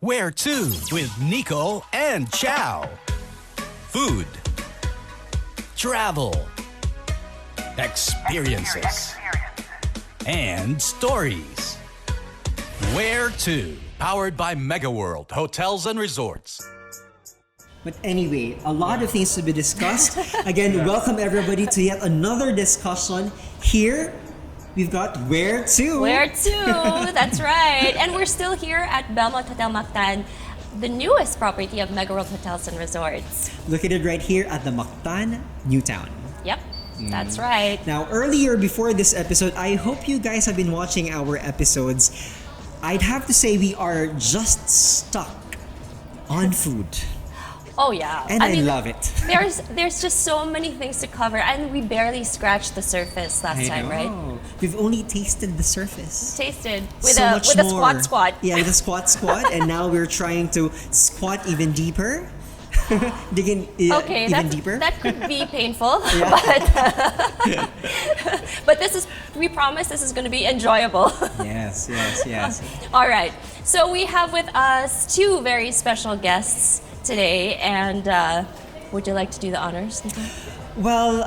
Whereto with Nico and Chao. Food, travel, experiences, and stories. Whereto, powered by Mega World Hotels and Resorts. But anyway, a lot of things to be discussed. Again, welcome everybody to yet another discussion here. We've got Whereto. Whereto, that's right. And we're still here at Belmont Hotel Mactan, the newest property of Mega World Hotels and Resorts. Located right here at the Mactan, Newtown. Yep, that's right. Now, earlier before this episode, I hope you guys have been watching our episodes. I'd have to say we are just stuck on food. Oh yeah, And I love it. There's just so many things to cover, and we barely scratched the surface last time, right? We've only tasted the surface. Tasted with So a much more. squat. Yeah, with a squat, and now we're trying to squat even deeper. Dig in even deeper. That could be painful, Yeah. but we promise this is going to be enjoyable. Yes. All right, so we have with us two very special guests today, and would you like to do the honors, Nico? Well,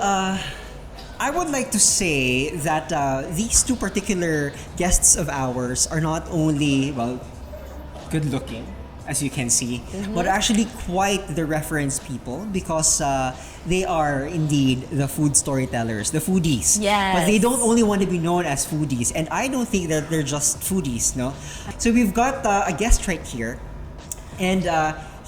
I would like to say that these two particular guests of ours are not only, good looking, as you can see, but actually quite the reference people because they are indeed the food storytellers, the foodies. Yes. But they don't only want to be known as foodies, and I don't think that they're just foodies, no? So we've got a guest right here, and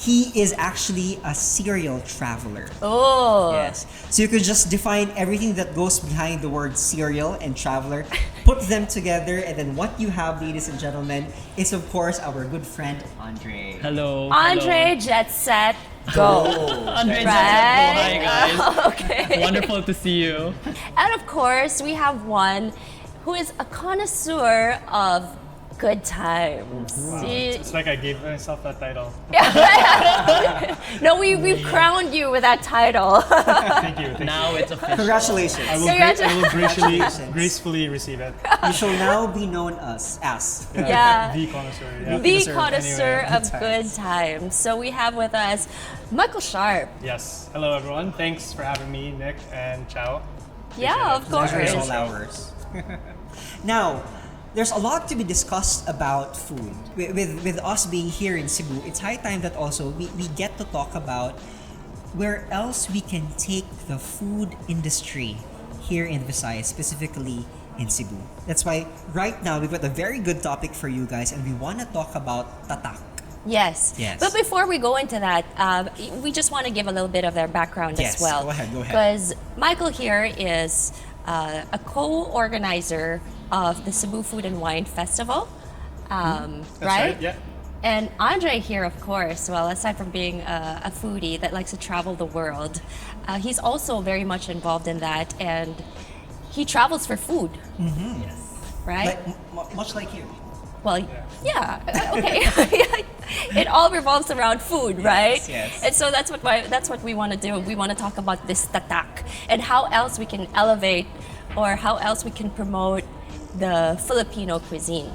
he is actually a serial traveler. Oh. Yes. So you could just define everything that goes behind the word serial and traveler, put them together, and then what you have, ladies and gentlemen, is of course our good friend Andre. Hello. Andre, Jet Set, Go. Andre, Right? Hi guys. Okay. Wonderful to see you. And of course, we have one who is a connoisseur of good times. Wow. It's like I gave myself that title. No, we've crowned you with that title. Thank you. Now it's official. Congratulations. I will gracefully receive it. You shall now be known as Yeah. The connoisseur. Yeah. The connoisseur Anyway, of good times. So we have with us Michael Sharpe. Yes. Hello, everyone. Thanks for having me, Nick and Chao. Yeah, of course. Pleasure is all ours. Now, there's a lot to be discussed about food. With us being here in Cebu, it's high time that also we get to talk about where else we can take the food industry here in Visayas, specifically in Cebu. That's why right now we've got a very good topic for you guys, and we want to talk about Tatak. Yes. But before we go into that, we just want to give a little bit of their background as well. Go ahead. Because Michael here is a co-organizer of the Cebu Food and Wine Festival, That's right? Yeah. And Andre here, of course, well, aside from being a foodie that likes to travel the world, he's also very much involved in that, and he travels for food, right? Much like you. Well, yeah, okay. It all revolves around food, right? Yes. And so that's what we want to do. We want to talk about this tatak and how else we can elevate or how else we can promote the Filipino cuisine.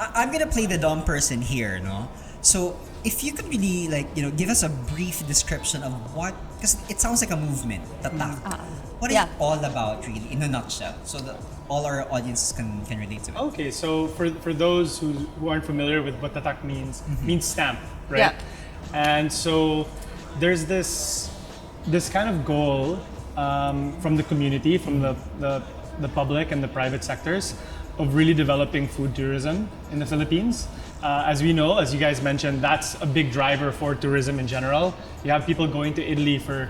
I'm gonna play the dumb person here, no? So if you could really give us a brief description of what, because it sounds like a movement, Tatak. What is it all about, really, in a nutshell, so that all our audiences can relate to it? Okay, so for those who aren't familiar with what Tatak means stamp, right? Yeah. And so there's this kind of goal from the community, from the public and the private sectors, of really developing food tourism in the Philippines. As we know, as you guys mentioned, that's a big driver for tourism in general. You have people going to Italy for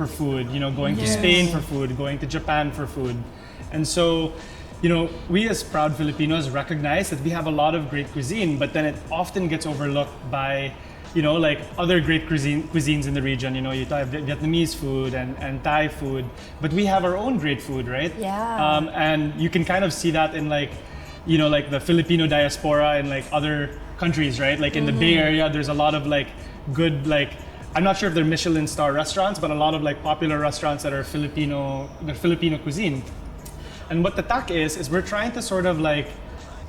food, going to Spain for food, going to Japan for food. And so, we as proud Filipinos recognize that we have a lot of great cuisine, but then it often gets overlooked by other great cuisines in the region. You have Vietnamese food and Thai food, but we have our own great food, right? Yeah. And you can kind of see that in the Filipino diaspora in other countries, right? Like in the Bay Area, there's a lot of good I'm not sure if they're Michelin star restaurants, but a lot of popular restaurants that are Filipino cuisine. And what Tatak is we're trying to sort of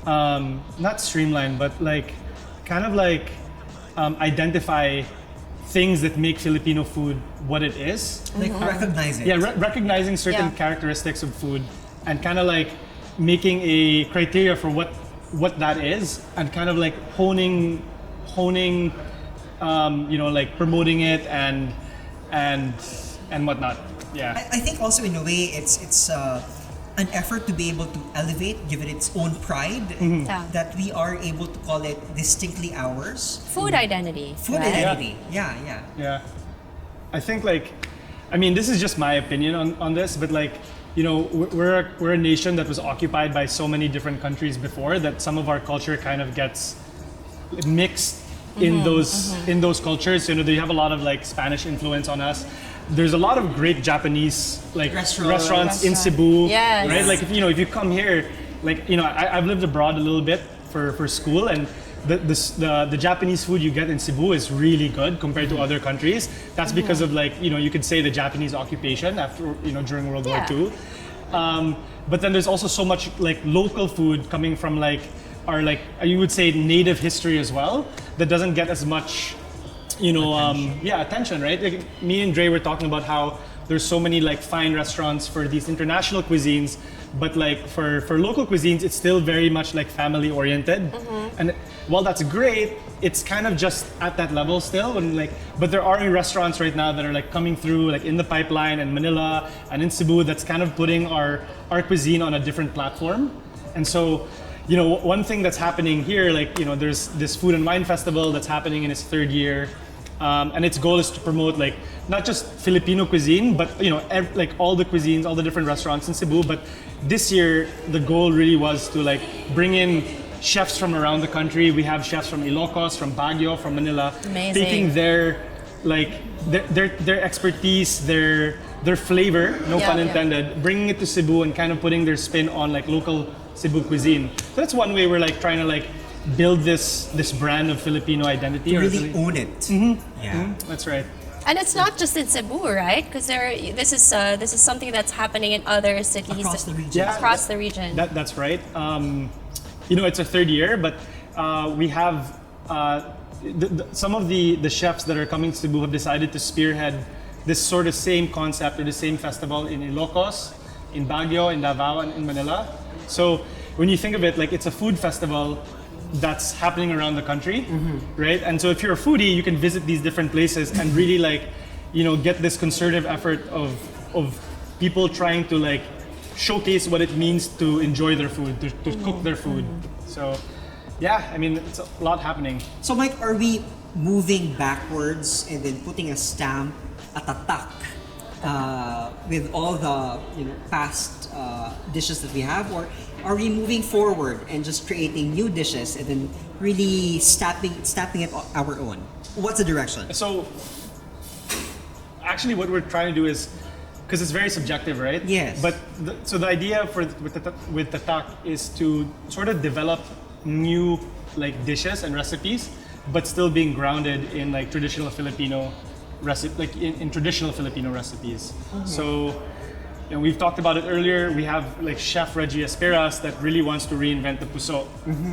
not streamline, but kind of identify things that make Filipino food what it is. Like recognize it. Yeah, recognizing certain Yeah. characteristics of food and kind of like making a criteria for what that is, and kind of like honing, like promoting it and whatnot. Yeah. I think also in a way it's an effort to be able to elevate, give it its own pride, Yeah. that we are able to call it distinctly ours. Food identity. Food right? identity. Yeah, yeah. Yeah. I think this is just my opinion on this, but we're a nation that was occupied by so many different countries before that some of our culture kind of gets mixed in those cultures. They have a lot of like Spanish influence on us. There's a lot of great Japanese restaurants in Cebu, Yes. right? Like if you come here, I've lived abroad a little bit for school, and the Japanese food you get in Cebu is really good compared to other countries. That's because of you could say the Japanese occupation after during World War II. But then there's also so much like local food coming from our you would say native history as well that doesn't get as much attention, right? Like me and Dre were talking about how there's so many like fine restaurants for these international cuisines, but like for local cuisines, it's still very much like family oriented. And while that's great, it's kind of just at that level still. But there are restaurants right now that are like coming through, like in the pipeline in Manila and in Cebu, that's kind of putting our cuisine on a different platform. And so, one thing that's happening here, there's this food and wine festival that's happening in its third year. And its goal is to promote not just Filipino cuisine, but all the cuisines, all the different restaurants in Cebu. But this year, the goal really was to bring in chefs from around the country. We have chefs from Ilocos, from Baguio, from Manila, Amazing. taking their expertise, their flavor, no pun intended, bringing it to Cebu and kind of putting their spin on local Cebu cuisine. So that's one way we're trying to build this brand of Filipino identity. To really own it. Yeah. That's right. And it's not just in Cebu, right? Because this is something that's happening in other cities Across the region. Yeah. across the region. That's right. It's a third year, but we have some of the chefs that are coming to Cebu have decided to spearhead this sort of same concept or the same festival in Ilocos, in Baguio, in Davao, and in Manila. So when you think of it, it's a food festival that's happening around the country, right? And so if you're a foodie, you can visit these different places and really get this concerted effort of people trying to showcase what it means to enjoy their food, to cook their food. So yeah, it's a lot happening. So Mike, are we moving backwards and then putting a stamp at Tatak with all the past dishes that we have, or are we moving forward and just creating new dishes and then really stamping it our own? What's the direction? So actually what we're trying to do is, because it's very subjective, right? Yes. But the idea with Tatak is to sort of develop new dishes and recipes, but still being grounded in traditional Filipino in traditional Filipino recipes. So we've talked about it earlier. We have Chef Reggie Esperas that really wants to reinvent the puso,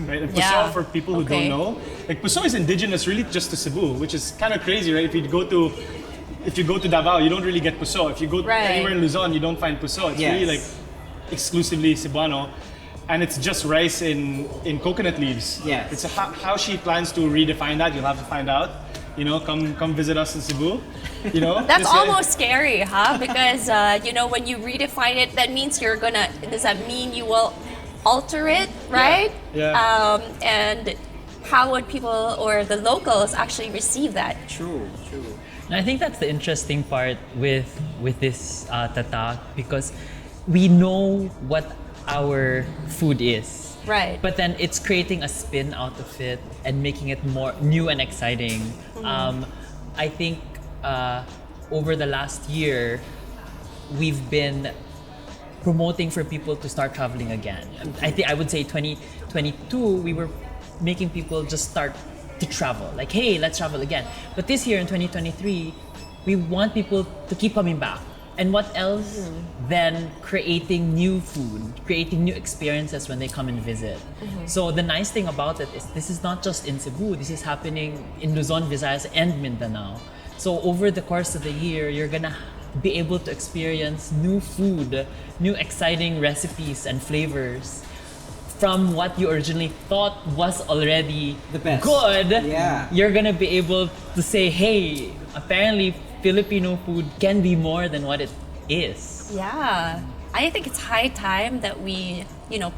right? And puso, Yeah. for people who don't know, puso is indigenous really just to Cebu, which is kind of crazy, right? If you go to Davao, you don't really get puso. If you go anywhere in Luzon, you don't find puso. It's really exclusively Cebuano. And it's just rice in coconut leaves. Yes. It's how she plans to redefine that. You'll have to find out. Come visit us in Cebu. That's almost scary, huh? Because when you redefine it, that means does that mean you will alter it, right? Yeah. And how would people or the locals actually receive that? True. And I think that's the interesting part with this Tatak, because we know what our food is. Right. But then it's creating a spin out of it and making it more new and exciting. I think over the last year, we've been promoting for people to start traveling again. I would say 2022, we were making people just start to travel. Hey, let's travel again. But this year in 2023, we want people to keep coming back. And what else than creating new food, creating new experiences when they come and visit. So the nice thing about it is this is not just in Cebu, this is happening in Luzon, Visayas, and Mindanao. So over the course of the year, you're gonna be able to experience new food, new exciting recipes and flavors from what you originally thought was already The best. good. Yeah. You're gonna be able to say, hey, apparently Filipino food can be more than what it is. Yeah. I think it's high time that we,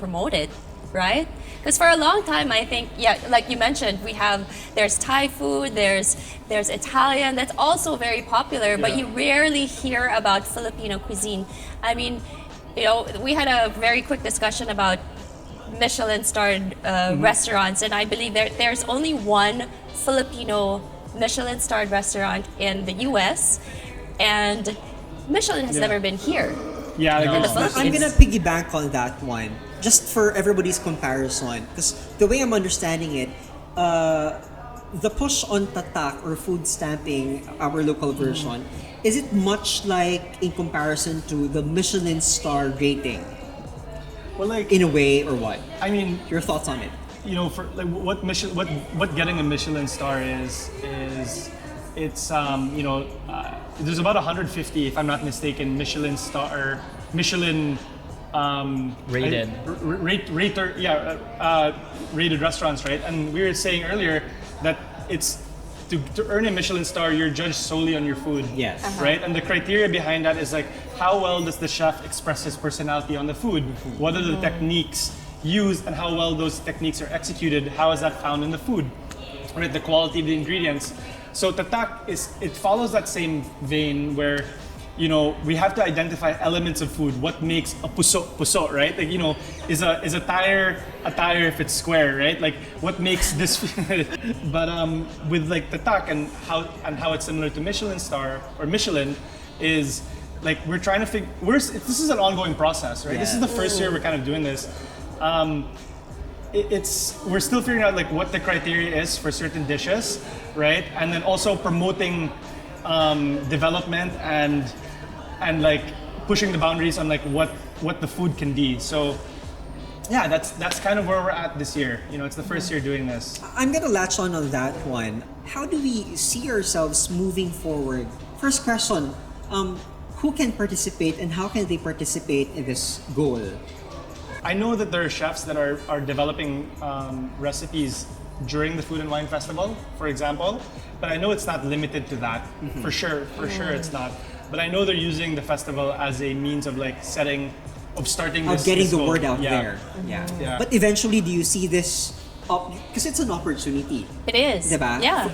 promote it, right? Because for a long time, I think, like you mentioned, there's Thai food, there's Italian, that's also very popular, but you rarely hear about Filipino cuisine. I mean, we had a very quick discussion about Michelin-starred restaurants, and I believe there's only one Filipino Michelin-starred restaurant in the U.S., and Michelin has never been here. Yeah, like In the it's- I'm gonna piggyback on that one, just for everybody's comparison, because the way I'm understanding it, the push on Tatak or food stamping, our local version, is it much like in comparison to the Michelin star rating well, like, in a way, or what? I mean, Your thoughts on it? for like what getting a Michelin star is it's there's about 150, if I'm not mistaken, Michelin Rated. rated restaurants, right? And we were saying earlier that it's to earn a Michelin star, you're judged solely on your food. Yes. Right? And the criteria behind that is like, how well does the chef express his personality on the food? What are the techniques used, and how well those techniques are executed? How is that found in the food? Right? The quality of the ingredients. So Tatak it follows that same vein where, we have to identify elements of food. What makes a puso, right? Like, is a tire if it's square, right? Like, what makes this? But with like Tatak and how it's similar to Michelin star or Michelin is like we're trying to figure. This is an ongoing process, right? This is the first year we're kind of doing this. We're still figuring out like what the criteria is for certain dishes, right? And then also promoting development and like pushing the boundaries on like what the food can be. So yeah, that's kind of where we're at this year. It's the first year doing this. I'm gonna latch on that one. How do we see ourselves moving forward? First question, who can participate and how can they participate in this goal? I know that there are chefs that are developing recipes during the Food and Wine Festival, for example, but I know it's not limited to that. For sure it's not. But I know they're using the festival as a means of like starting Getting this the goal. word out Yeah. there. Yeah. But eventually, do you see this because it's an opportunity, It is. diba? Yeah.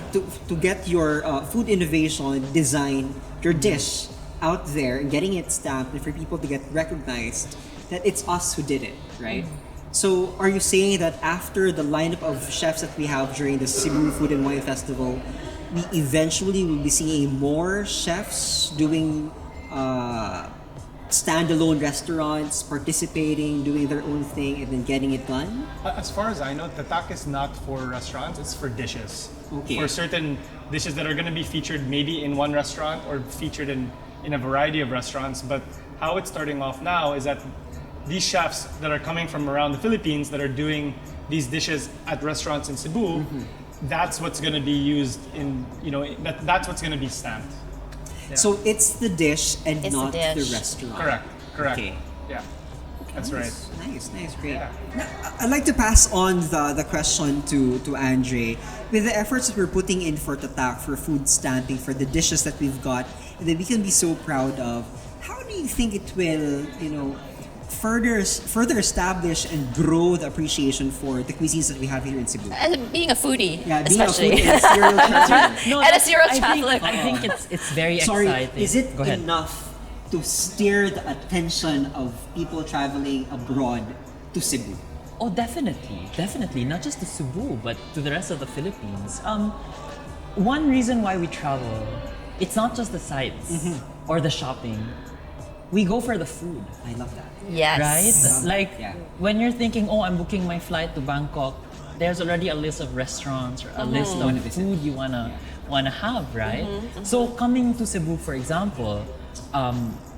To get your food innovation, design, your dish out there and getting it stamped and for people to get recognized that it's us who did it, right? So are you saying that after the lineup of chefs that we have during the Cebu Food and Wine Festival, we eventually will be seeing more chefs doing standalone restaurants, participating, doing their own thing, and then getting it done? As far as I know, Tatak is not for restaurants, it's for dishes. Okay. For certain dishes that are going to be featured maybe in one restaurant or featured in a variety of restaurants. But how it's starting off now is that these chefs that are coming from around the Philippines that are doing these dishes at restaurants in Cebu, that's what's going to be used in, that's what's going to be stamped. Yeah. So it's the dish and It's the not the dish. restaurant. Correct. Okay. Yeah. That's right. Nice, great. Yeah. Now, I'd like to pass on the question to Andre. With the efforts that we're putting in for Tatak, for food stamping, for the dishes that we've got, and that we can be so proud of, how do you think it will, further establish and grow the appreciation for the cuisines that we have here in Cebu? And being a foodie, Yeah, being especially. a foodie and serial Catholic. No, And a that's- serial I think- Catholic. I think it's very Sorry, exciting. is it Go ahead. enough to steer the attention of people traveling abroad to Cebu? Oh, definitely. Not just to Cebu, but to the rest of the Philippines. One reason why we travel, it's not just the sights or the shopping. We go for the food, I love that. Yes. right? Like Yeah. when you're thinking, oh, I'm booking my flight to Bangkok, there's already a list of restaurants or a list of Wanna visit. food you wanna have, right? So coming to Cebu, for example,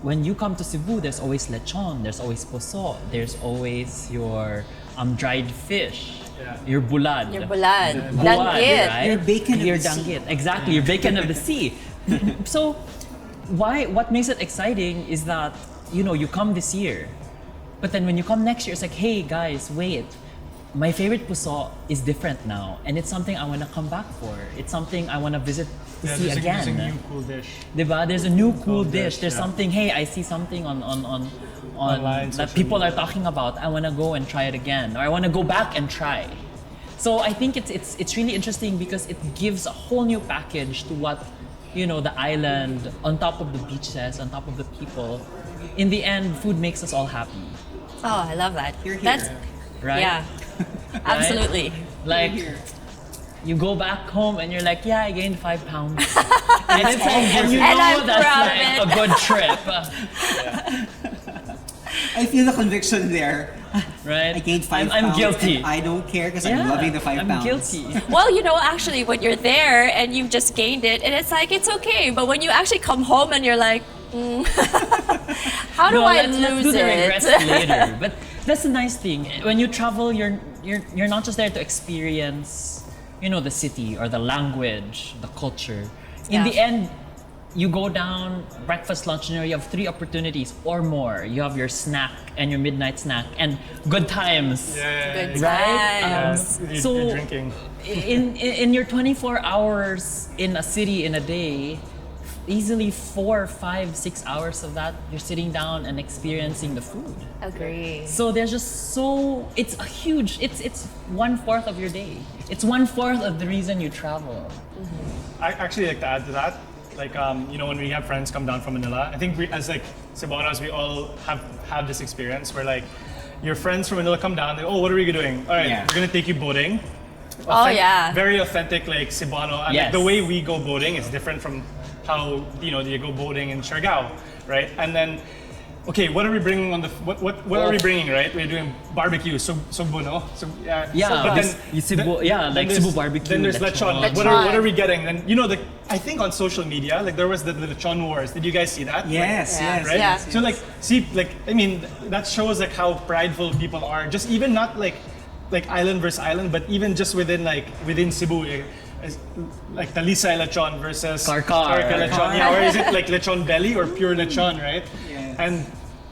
when you come to Cebu, there's always lechon, there's always poso, there's always your dried fish, your bulad. Your bulad. Buwad, Danggit. right? Your bacon of Your the sea. danggit. Exactly, your bacon of the sea. So, what makes it exciting is that, you come this year, but then when you come next year, it's like, hey guys, wait. My favorite puso is different now, and it's something I want to come back for. It's something I want to visit to see again. There's a new cool dish. Diba? There's a new cool dish, dish. There's yeah. something. Hey, I see something on Online, that social people media. are talking about. I want to go and try it again, or I want to go back and try. So I think it's really interesting because it gives a whole new package to what the island, on top of the beaches, on top of the people. In the end, food makes us all happy, Oh, I love that. Here. That's right? yeah. Absolutely. Like, you go back home and you're like, yeah, I gained 5 pounds. and it's like, and you And know I'm that's proud like of a good trip, I feel the conviction there. right? I gained 5 I'm pounds. guilty. And I don't care because I'm loving the 5 I'm pounds. guilty. Well, actually, when you're there and you've just gained it, and it's like, it's okay. But when you actually come home and you're like, how do I let's lose do the it? regrets later. But that's the nice thing. When you travel, you're not just there to experience, the city or the language, the culture. In Yeah. the end, you go down breakfast, lunch, dinner. You have 3 opportunities or more. You have your snack and your midnight snack and good times. Good Right? times. You're drinking. In your 24 hours in a city in a day, easily 4, 5, 6 hours of that you're sitting down and experiencing the food. Agree. So there's just it's a huge, it's 1/4 of your day. It's 1/4 of the reason you travel. I actually like to add to that. Like, when we have friends come down from Manila, I think we, as like Cebuanos, we all have this experience where like your friends from Manila come down. They, what are we doing? All right, Yeah. we're gonna take you boating. Oh, yeah. Very authentic, like Cebuano. And Yes. like, the way we go boating is different from how you go boating in Siargao, right? And then, okay, what are we bringing on the what are we bringing? Right, we're doing barbecue. So Buno. So Yeah, but then Cebu, then like there's- Cebu barbecue. Then there's lechon. Like, Lechon. what are we getting? Then I think on social media, like there was the lechon wars. Did you guys see that? Yes, Yeah. yes. Right. Yeah. So I mean, that shows like how prideful people are. Just even not like island versus island, but even just within Cebu. Like Talisay lechon versus Karkar. lechon. Yeah, or is it like lechon belly or pure lechon, right? Yes.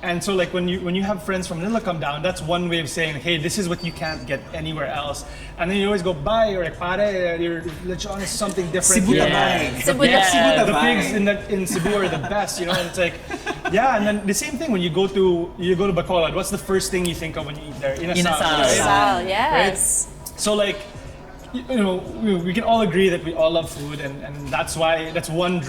And so like when you have friends from Manila come down, that's one way of saying, hey, this is what you can't get anywhere else. And then you always go, bye, or like, pare, your lechon is something different. Cebu Yeah. tabay. Cebu Yeah. tabay. The Tabay. pigs in Cebu are the best, and it's like, yeah. And then the same thing when you go to Bacolod. What's the first thing you think of when you eat there? Inasal. right? Sal, yes. So like, we can all agree that we all love food, and that's why that's one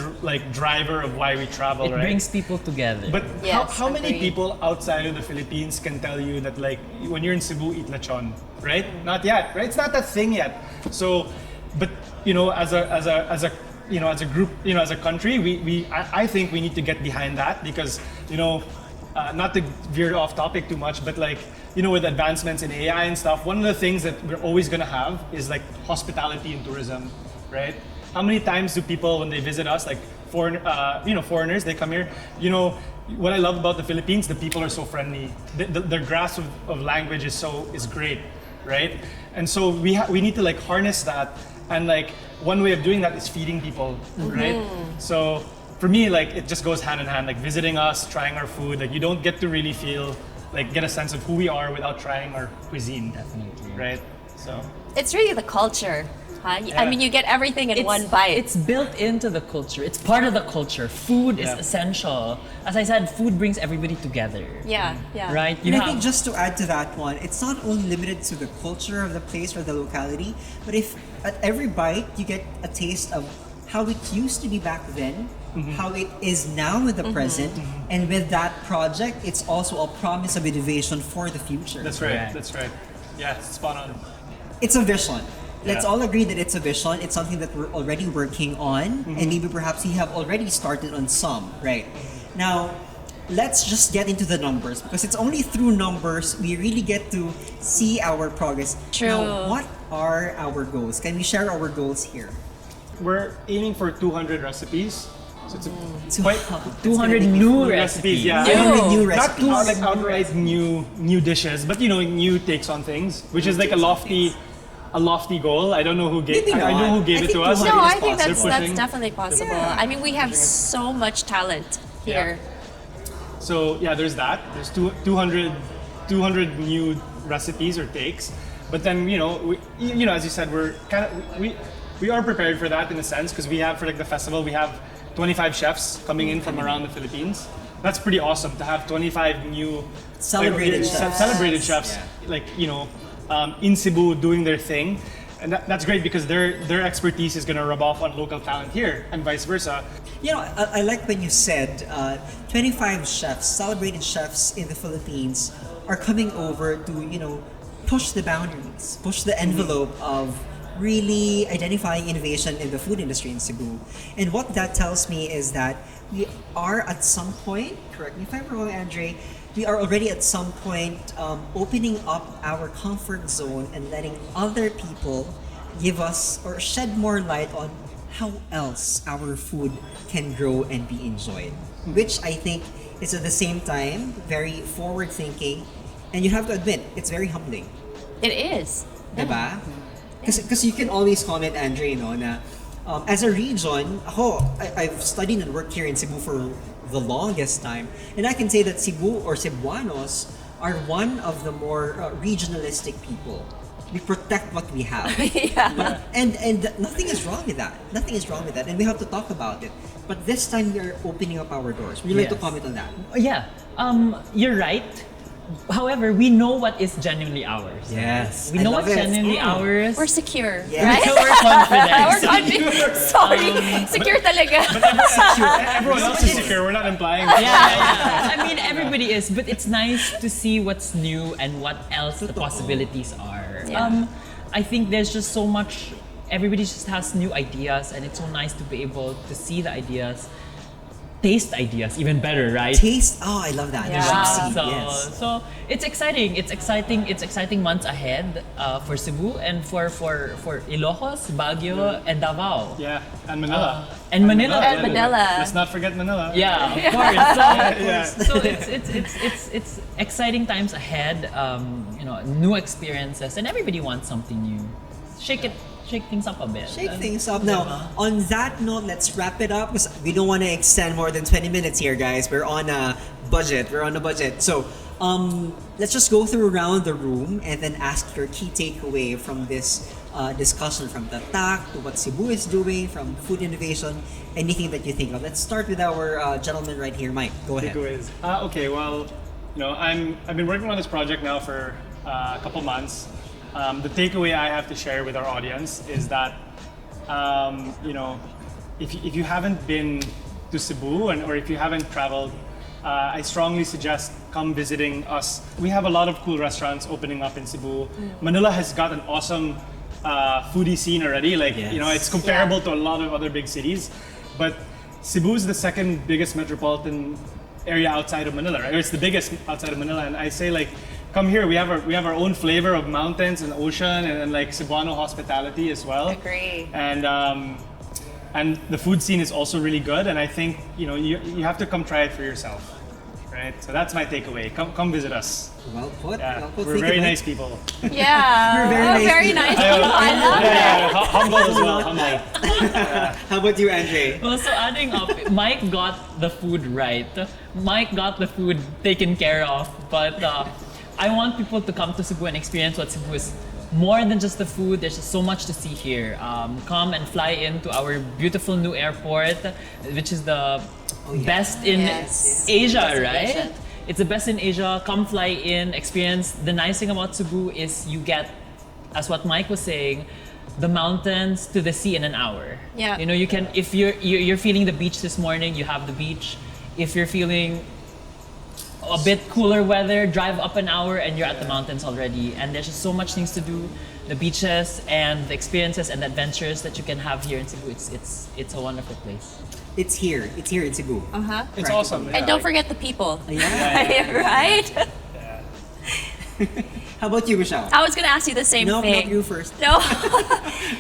driver of why we travel, It right? brings people together. But Yes, how many agreed. people outside of the Philippines can tell you that like when you're in Cebu, eat lechon, right? Not yet, right? It's not that thing yet. So, but as a group, as a country, I think we need to get behind that because not to veer off topic too much, but like with advancements in AI and stuff, one of the things that we're always gonna have is like hospitality and tourism, right? How many times do people when they visit us, like foreigners, they come here, what I love about the Philippines, the people are so friendly. Their grasp of language is great, right? And so we need to like harness that, and like one way of doing that is feeding people, right? So for me, like it just goes hand in hand, like visiting us, trying our food, like you don't get to really get a sense of who we are without trying our cuisine. Definitely. Right? So It's really the culture. Huh? I mean, you get everything in one bite. It's built into the culture. It's part of the culture. Food is essential. As I said, food brings everybody together. yeah. Right? And I think just to add to that one, it's not only limited to the culture of the place or the locality, but if at every bite you get a taste of how it used to be back then, how it is now in the present, and with that project, it's also a promise of innovation for the future. that's right. Correct. That's right. Yeah, spot on. It's a vision. Let's Yeah. all agree that it's a vision. It's something that we're already working on, and maybe perhaps we have already started on some, right? Now, let's just get into the numbers because it's only through numbers we really get to see our progress. True. Now, what are our goals? Can we share our goals here? We're aiming for 200 recipes So it's So quite 200 new recipes. yeah. New. I don't- New Not recipes. like outright new dishes, but new takes on things, which is like a lofty goal. I don't know who gave. Maybe I know who not. gave I it to think us. we No, It is I think They're that's pushing. definitely possible. Yeah. I mean, we have so much talent here. So yeah, there's that. There's 200 new recipes or takes, but then as you said, we are prepared for that in a sense because we have for like the festival we have 25 chefs coming in from around the Philippines. That's pretty awesome to have 25 new Celebrated chefs. celebrated chefs in Cebu doing their thing. And that's great because their expertise is going to rub off on local talent here and vice versa. I like when you said 25 chefs, celebrated chefs in the Philippines are coming over to, push the boundaries, push the envelope of really identifying innovation in the food industry in Cebu. And what that tells me is that we are at some point, correct me if I'm wrong, Andre, we are already at some point opening up our comfort zone and letting other people give us or shed more light on how else our food can grow and be enjoyed. Which I think is at the same time very forward thinking, and you have to admit it's very humbling. It is. Diba? Because you can always comment, Andre, na as a region, I've studied and worked here in Cebu for the longest time, and I can say that Cebu or Cebuanos are one of the more regionalistic people. We protect what we have. Yeah. And nothing is wrong with that. Nothing is wrong with that, and we have to talk about it. But this time we are opening up our doors. Would you like to Yes. comment on that? Yeah, you're right. However, we know what is genuinely ours. Yes, We I know love what's it. genuinely ours. We're secure, Yeah. right? So we're confident. We're confident. Sorry. Secure talaga. Everyone else is secure. We're not implying. Yeah. I mean, everybody is, but it's nice to see what's new and what else the possibilities are. Yeah. I think there's just so much. Everybody just has new ideas, and it's so nice to be able to see the ideas, taste ideas even better, right? Taste. Oh, I love that. Yeah. Juicy, So, yes. so it's exciting. It's exciting months ahead for Cebu and for Ilocos, Baguio, and Davao. Yeah, and Manila. And Manila. And too. Manila. Let's not forget Manila. Yeah, of course. Yeah. So it's exciting times ahead. New experiences, and everybody wants something new. Shake things up a bit. Shake things up. Now, on that note, let's wrap it up because we don't want to extend more than 20 minutes here, guys. We're on a budget. So, let's just go through around the room and then ask your key takeaway from this discussion from Tatak to what Cebu is doing, from food innovation, anything that you think of. Let's start with our gentleman right here, Mike. Go ahead. Takeaways. Okay, well, I've been working on this project now for a couple months. The takeaway I have to share with our audience is that, if you haven't been to Cebu or if you haven't traveled, I strongly suggest come visiting us. We have a lot of cool restaurants opening up in Cebu. Manila has got an awesome foodie scene already. It's comparable to a lot of other big cities, but Cebu is the second biggest metropolitan area outside of Manila, right? Or it's the biggest outside of Manila, and I say come here. We have our own flavor of mountains and ocean and like Cebuano hospitality as well. Agree. And the food scene is also really good. And I think you have to come try it for yourself, right? So that's my takeaway. Come visit us. Well put. Yeah, Well put. we're Thank you, very Mike. nice people. Yeah. You're very nice Very people. nice people. I love that. Humble as well. Humble. How about you, Andre? Well, so adding up, Mike got the food right. Mike got the food taken care of, but I want people to come to Cebu and experience what Cebu is. More than just the food, there's just so much to see here. Come and fly into our beautiful new airport, which is the best in Yes. Asia, Best in right? Asia. It's the best in Asia. Come fly in, experience. The nice thing about Cebu is you get, as what Mike was saying, the mountains to the sea in an hour. Yeah. You can, if you're feeling the beach this morning, you have the beach. If you're feeling a bit cooler weather, drive up an hour and you're at the mountains already. And there's just so much things to do. The beaches and the experiences and the adventures that you can have here in Cebu. It's a wonderful place. It's here. It's here in Cebu. Uh-huh. It's awesome. And don't forget the people. Yeah. Right? How about you, Michelle? I was gonna ask you the same No, thing. not you first. No,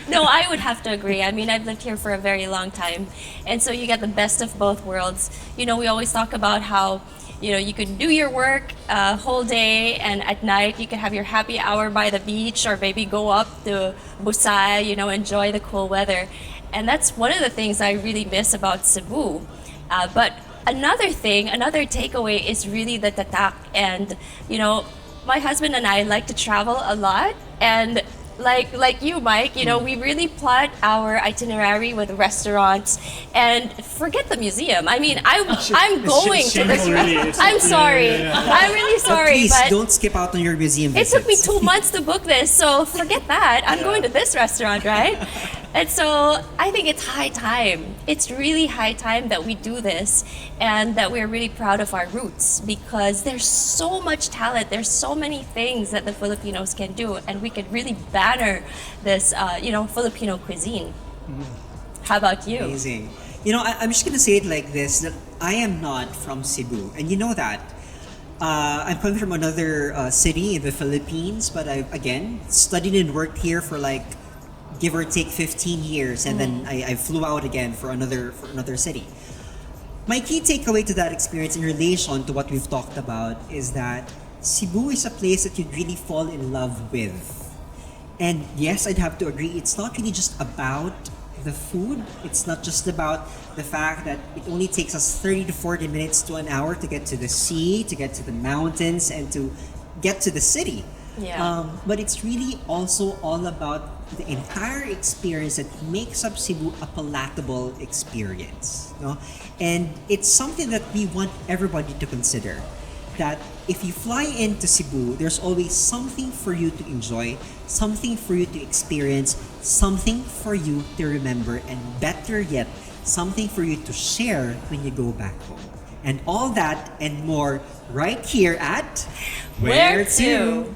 no, I would have to agree. I mean, I've lived here for a very long time, and so you get the best of both worlds. You know, we always talk about how, you know, you could do your work a whole day, and at night you can have your happy hour by the beach, or maybe go up to Busay, you know, enjoy the cool weather. And that's one of the things I really miss about Cebu. But another thing, another takeaway is really the Tatak. And, you know, my husband and I like to travel a lot, and like you, Mike, you know, we really plot our itinerary with restaurants and forget the museum. I mean, I'm going to this. Really. I'm sorry. I'm really sorry, Please but don't skip out on your museum it visits. took me 2 months to book this, so forget that. I'm going to this restaurant, right? And so I think it's high time. It's really high time that we do this, and that we're really proud of our roots, because there's so much talent. There's so many things that the Filipinos can do, and we could really banner this, you know, Filipino cuisine. How about you? Amazing. You know, I'm just gonna say it like this: that I am not from Cebu, and you know that. I'm coming from another city in the Philippines, but I've again studied and worked here for like, give or take 15 years, and then I flew out again for another city. My key takeaway to that experience in relation to what we've talked about is that Cebu is a place that you'd really fall in love with. And yes, I'd have to agree, it's not really just about the food. It's not just about the fact that it only takes us 30 to 40 minutes to an hour to get to the sea, to get to the mountains, and to get to the city. Yeah. But it's really also all about the entire experience that makes up Cebu a palatable experience. You know? And it's something that we want everybody to consider. That if you fly into Cebu, there's always something for you to enjoy, something for you to experience, something for you to remember, and better yet, something for you to share when you go back home. And all that and more right here at Whereto.